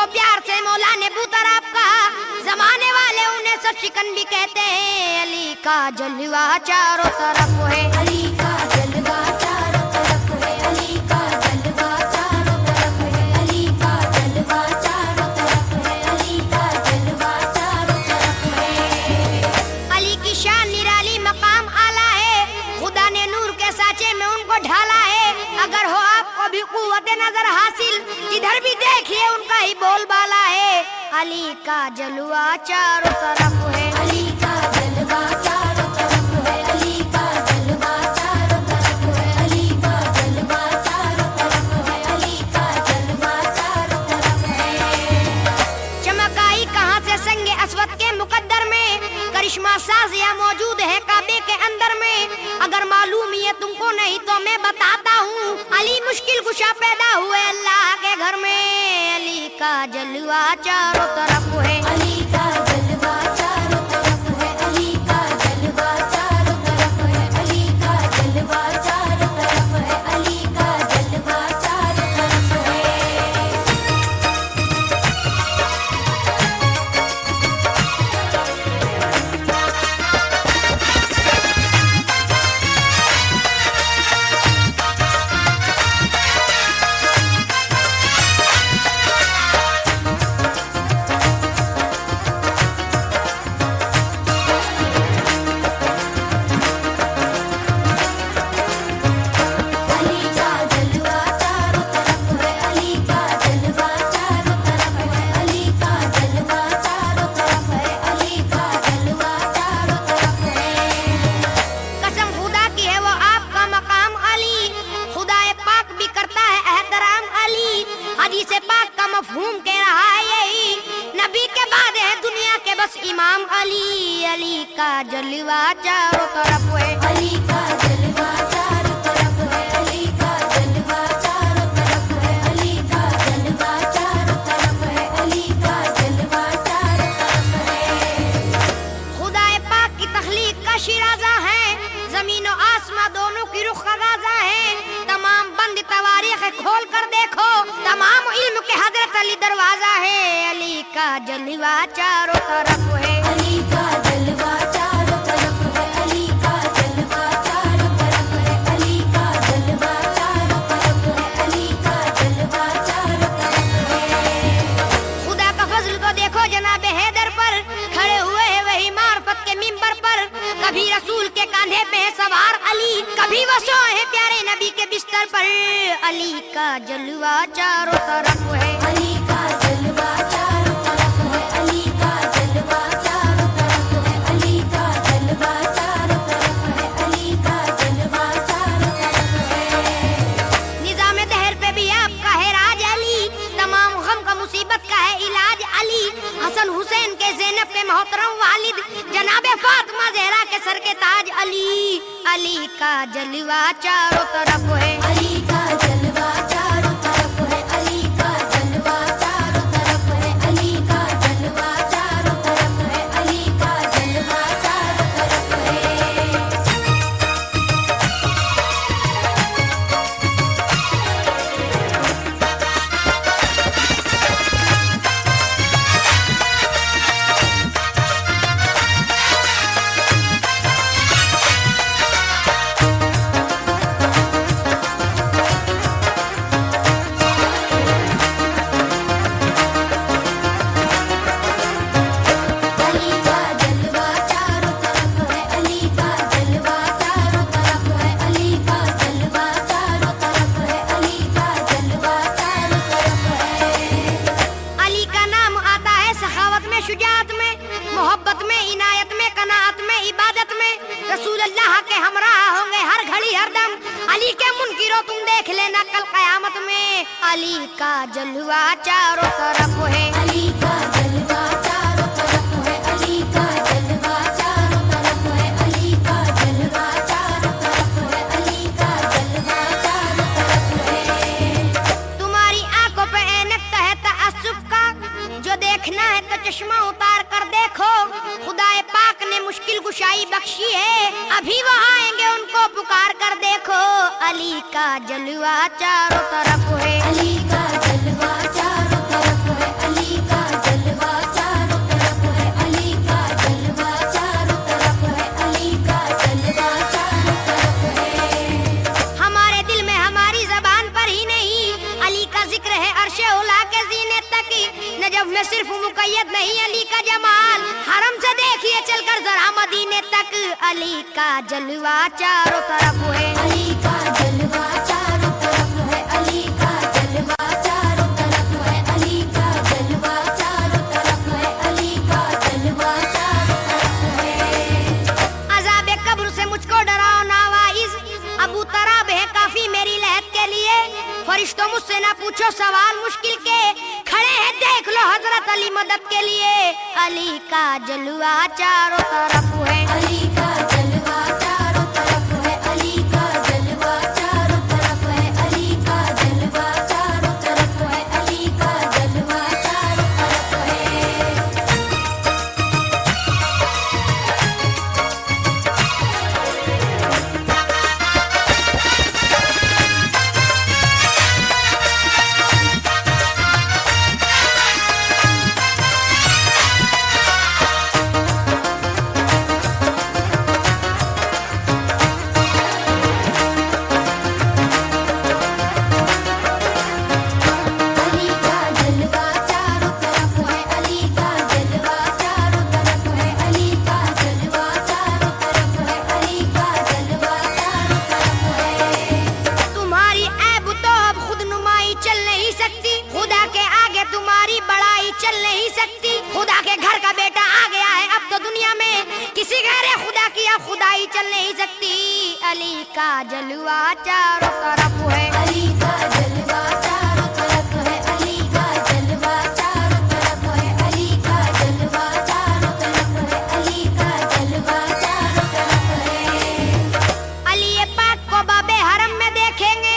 प्यार से मौला ने बूतराब कहा, जमाने वाले उन्हें सर शिकन भी कहते हैं। अली का जलवा चारों तरफ है, अली का जलवा चारों तरफ है, अली का जलवा चारों तरफ है, अली का जलवा चारों तरफ है, अली का जलवा चारों तरफ है। अली की शान निराली मकाम आला है, खुदा ने नूर के साँचे में उनको ढाला है। अगर हो आपको भी कुव्वत नजर हासिल, जिधर भी देखिए उनका ही बोलबाला है। अली का जलवा चारों तरफ है, अली का जलवा चारों तरफ है, अली का जलवा चारों तरफ है, अली का जलवा चारों तरफ है, अली का जलवा चारों तरफ है। चमक आई कहाँ से संगे अस्वद के मुकद्दर में, करिश्मा साजिया मौजूद है काबे के अंदर में। अगर मालूम ये तुमको नहीं तो मैं बताता हूँ, अली मुश्किल कुशा पैदा हुए अल्लाह के घर में। अली का जलवा चारों तरफ है, अली का जलवा चारों तरफ है, अली का जलवा चारों तरफ है, अली का जलवा चारों तरफ है, अली का जलवा चारों तरफ है। अली का जलवा चारों तरफ है, अली का जलवा चारों तरफ है, अली का जलवा चारों तरफ है, अली का जलवा चारों तरफ है। कसम खुदा की है वो आपका मकाम अली, खुदाए पाक भी करता है एहतराम अली। हदीस पाक का मफहूम कह रहा है यही, नबी के बाद है दुनिया के बस इमाम अली। अली का जलवा चारों तरफ है, अली का जलवा चारों तरफ है, अली का जलवा चारों तरफ है, अली का जलवा चारों तरफ है, अली का जलवा चारों तरफ है। खुदाए पाक की तख्लीक का शिराजा है, जमीन और आसमां दोनों की रुख खगाजा है। तमाम बंद तवारीख खोल कर देखो, तमाम इल्म के हजरत अली दरवाजा है। अली का जलवा चारों तरफ है, अली का जलवा चारों तरफ है, अली का जलवा चारों तरफ है, अली का जलवा चारों तरफ है, अली का जलवा चारों तरफ है। खुदा का फजल तो देखो जनाब हैदर पर, खड़े हुए हैं वही मार्फत के मिंबर पर। कभी रसूल के कांधे पे है सवार अली, कभी वो सोए है प्यारे नबी के बिस्तर पर। अली का जलवा चारों तरफ है, अली का जलवा चारों तरफ है, अली का जलवा चारों तरफ है, अली का जलवा चारों तरफ है, अली का जलवा चारों तरफ है। निजाम दहर पे भी आपका है राज अली, तमाम गम का मुसीबत का है इलाज अली। हसन हुसैन के ज़ैनब के मोहतरम वालिद, जनाबे फातिमा ज़हरा के सर के ताज अली। अली का जलवा चारों तरफ है, अली का जलवा चारों तरफ है, अली का जलवा चारों तरफ है, अली का जलवा चारों तरफ है, अली का जलवा चारों तरफ है। अली का जलवा चारों तरफ है, अली का जलवा चारों तरफ है, अली का जलवा चारों तरफ है, अली का जलवा चारों तरफ है। अली का नाम आता है सखावत में, शुजाअत में, मोहब्बत में, इनायत में, कनाअत में, इबादत में। रसूल अल्लाह के हमराह होंगे हर घड़ी हर दम, अली के मुनकिरों तुम देख लेना कल कयामत में। अली का जलवा चारों तरफ है, अली का जलवा चारों तरफ है, अली का जलवा चारों तरफ है, अली का जलवा चारों तरफ है, अली का जलवा चारों तरफ है। तुम्हारी आंखों पे ऐनक है तअस्सुफ का, जो देखना है तो चश्मा उतार कर देखो। खुदाए पाक ने मुश्किल कुशाई बख्शी है, अभी वो आएंगे उनको पुकार कर देखो। अली का जलवा चारों तरफ है, अली का जलवा चारों तरफ है, अली अर्शे उला के सीने तक, नजफ में सिर्फ मुकैयद नहीं अली का जमाल, हरम से देखिए चलकर जरा मदीने तक, अली का जलवा चारों तरफ है। अली का जलवा चारों तरफ है, अली का जलवा चारों तरफ है, अली का जलवा चारों तरफ है, अली का जलवा चारों तरफ है। अज़ाबे कब्र से मुझको डराओ ना वाइज, अबू तराब है काफी मेरी लहत के लिए, फरिश्तों मुझसे ना पूछो सवाल मुश्किल के, खड़े हैं देख लो हजरत अली मदद के लिए, अली का जलवा चारों तरफ है। अली का जलवा चारों तरफ है, अली का जलवा चारों तरफ है, अली का जलवा चारों तरफ है, अली का जलवा चारों तरफ है। अली का जलवा चारों तरफ है, अली का जलवा चारों तरफ है, अली का जलवा चारों तरफ है, अली का जलवा चारों तरफ है। तुम्हारी ऐब तो अब खुद नुमाई चल नहीं सकती, खुदा के आगे तुम्हारी बड़ाई चल नहीं सकती, खुदा के घर का बेटा आ गया है अब तो दुनिया में, किसी गैर खुदा की अब खुदाई चल नहीं सकती, अली का जलवा चारों तरफ है। अली का जलवा चारों तरफ है, अली का जलवा चारों तरफ है, अली का जलवा चारों तरफ है, अली का जलवा चारों तरफ है। अली पाक को बाबे हरम में देखेंगे,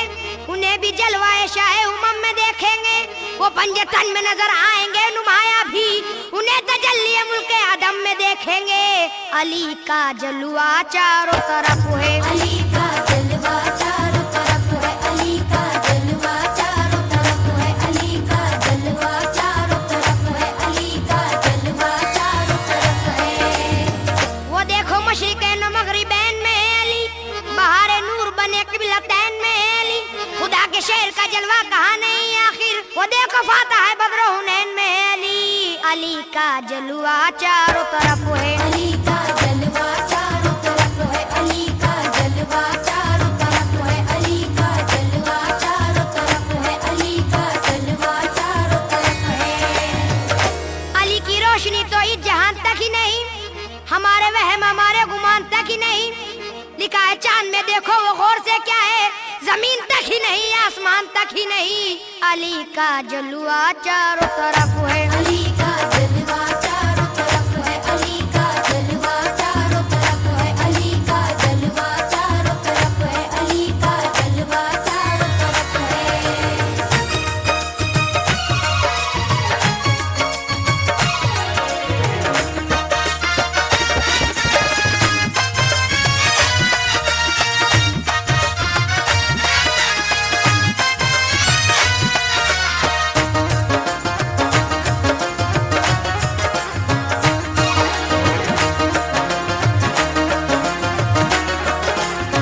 उन्हें भी जलवाए शाहे उमम में देखेंगे, वो पंजे तन में नजर आएंगे नुमाया भी, उन्हें तजल्ली मुल्के आदम में देखेंगे, अली का जलवा चारों तरफ है। अली का जलवा चारों तरफ है, अली का जलवा चारों तरफ है, अली का जलवा चारों तरफ है, अली का जलवा चारों तरफ है। वो देखो मशरिकैन व मगरिबैन में अली, बहारे नूर बने क़िबलतैन में अली, खुदा के शहर का जलवा कहाँ नहीं आखिर, वो देखो फाता है बद्र हुनैन में अली, अली का जलवा चारों तरफ है। अली का जलवा चारों तरफ है, अली का जलवा चारों तरफ है, अली का जलवा चारों तरफ है, अली का जलवा चारों तरफ है। अली की रोशनी तो इस जहान तक ही नहीं, हमारे वहम हमारे गुमान तक ही नहीं, लिखा है चांद में देखो वो गौर से क्या है, जमीन तक ही नहीं आसमान तक ही नहीं, अली का जलवा चारों तरफ है। अली का जलवा चारों तरफ है, अली का जलवा चारों तरफ है, अली का जलवा चारों तरफ है, अली का जलवा चारों तरफ है।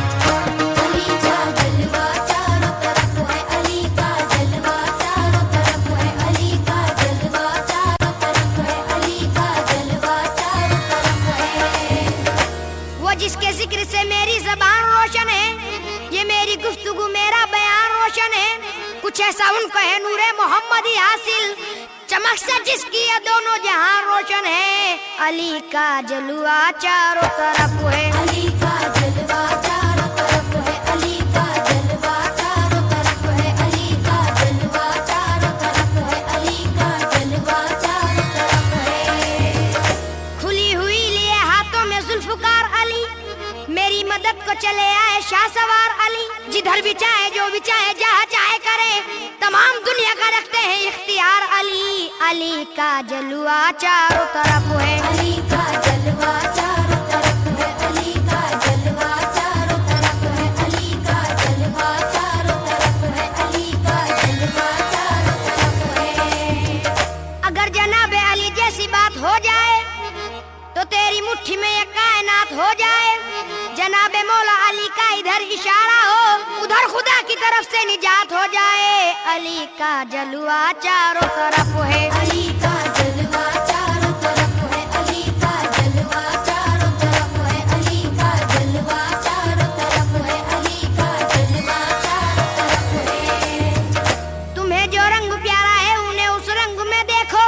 अली का जलवा चारों तरफ है, अली का जलवा चारों तरफ है, अली का जलवा चारों तरफ है, अली का जलवा चारों तरफ है। वो जिसके जिक्र से मेरी जबान रोशन है, ये मेरी गुफ्तगू मेरा बयान रोशन है, कुछ ऐसा उनको है नूरे मोहम्मदी हासिल, चमक से जिसकी ये दोनों जहां रोशन है, अली का जलवा चारों तरफ है। अली का जलवा चारों तरफ है, अली का जलवा चारों तरफ है, अली का जलवा चारों तरफ है, अली का जलवा चारों तरफ है। खुली हुई लिए हाथों में जुल्फकार अली, मेरी मदद को चले आए शाह सवार अली, जिधर भी चाहे जो भी चाहे जहाँ चाहे करे, तमाम दुनिया का रखते हैं इख्तियार अली, अली का जलवा चारों तरफ है। अली का जलवा चारों तरफ है, अली का जलवा चारों तरफ है, अली का जलवा चारों तरफ है, अली का जलवा चारों तरफ है। अगर जनाबे अली जैसी बात हो जाए तो तेरी मुट्ठी में ये कायनात हो जाए, जनाबे मौला अली का इधर इशारा हो, उधर खुदा की तरफ से निजात हो जाए। अली का जलवा चारों तरफ है। अली का जलवा चारों तरफ है। अली का जलवा चारों तरफ है। अली का जलवा चारों तरफ है। अली का जलवा चारों तरफ है। तुम्हें जो रंग प्यारा है उन्हें उस रंग में देखो,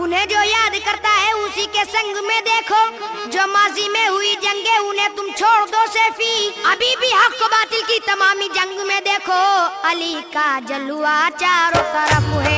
उन्हें जो याद करता है उसी के संग में देखो। जो माजी में हुई जंगे उन्हें तुम छोड़ दो सैफी, अभी भी हक बातिल की तमामी जंग में देखो। अली का जलवा चारों तरफ है।